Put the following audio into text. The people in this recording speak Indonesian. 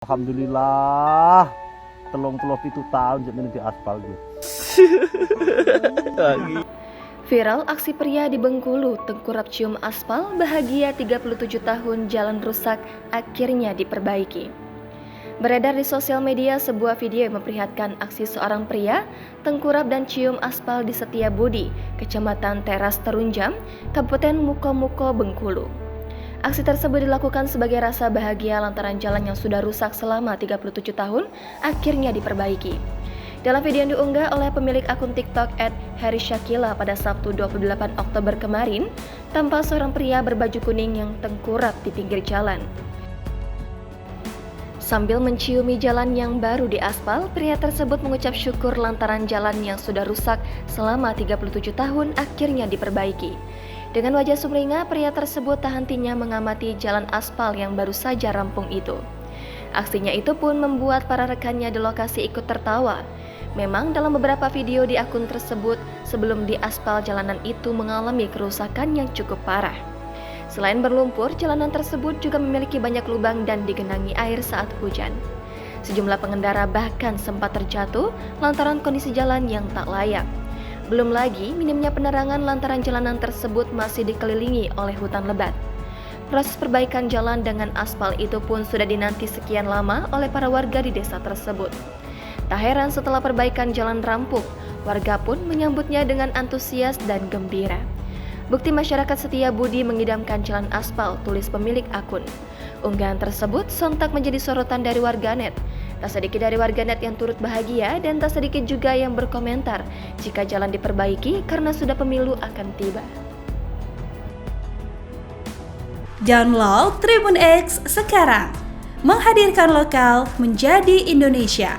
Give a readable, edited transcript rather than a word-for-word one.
Alhamdulillah, telung-telung itu tahun jadi di aspal gitu. Viral aksi pria di Bengkulu tengkurap cium aspal, bahagia 37 tahun jalan rusak akhirnya diperbaiki. Beredar di sosial media sebuah video yang memperlihatkan aksi seorang pria tengkurap dan cium aspal di Setiabudi, Kecamatan Teras Terunjam, Kabupaten Mukomuko, Bengkulu. Aksi tersebut dilakukan sebagai rasa bahagia lantaran jalan yang sudah rusak selama 37 tahun akhirnya diperbaiki. Dalam video yang diunggah oleh pemilik akun TikTok @Herisyakila pada Sabtu 28 Oktober kemarin, tampak seorang pria berbaju kuning yang tengkurap di pinggir jalan. Sambil menciumi jalan yang baru di aspal, pria tersebut mengucap syukur lantaran jalan yang sudah rusak selama 37 tahun akhirnya diperbaiki. Dengan wajah sumringah, pria tersebut tak hentinya mengamati jalan aspal yang baru saja rampung itu. Aksinya itu pun membuat para rekannya di lokasi ikut tertawa. Memang dalam beberapa video di akun tersebut, sebelum di aspal jalanan itu mengalami kerusakan yang cukup parah. Selain berlumpur, jalanan tersebut juga memiliki banyak lubang dan digenangi air saat hujan. Sejumlah pengendara bahkan sempat terjatuh lantaran kondisi jalan yang tak layak. Belum lagi minimnya penerangan lantaran jalanan tersebut masih dikelilingi oleh hutan lebat. Proses perbaikan jalan dengan aspal itu pun sudah dinanti sekian lama oleh para warga di desa tersebut. Tak heran setelah perbaikan jalan rampung, warga pun menyambutnya dengan antusias dan gembira. Bukti masyarakat Setiabudi mengidamkan jalan aspal, tulis pemilik akun. Unggahan tersebut sontak menjadi sorotan dari warganet. Tak sedikit dari warganet yang turut bahagia dan tak sedikit juga yang berkomentar jika jalan diperbaiki karena sudah pemilu akan tiba. Download Tribun X sekarang, menghadirkan lokal menjadi Indonesia.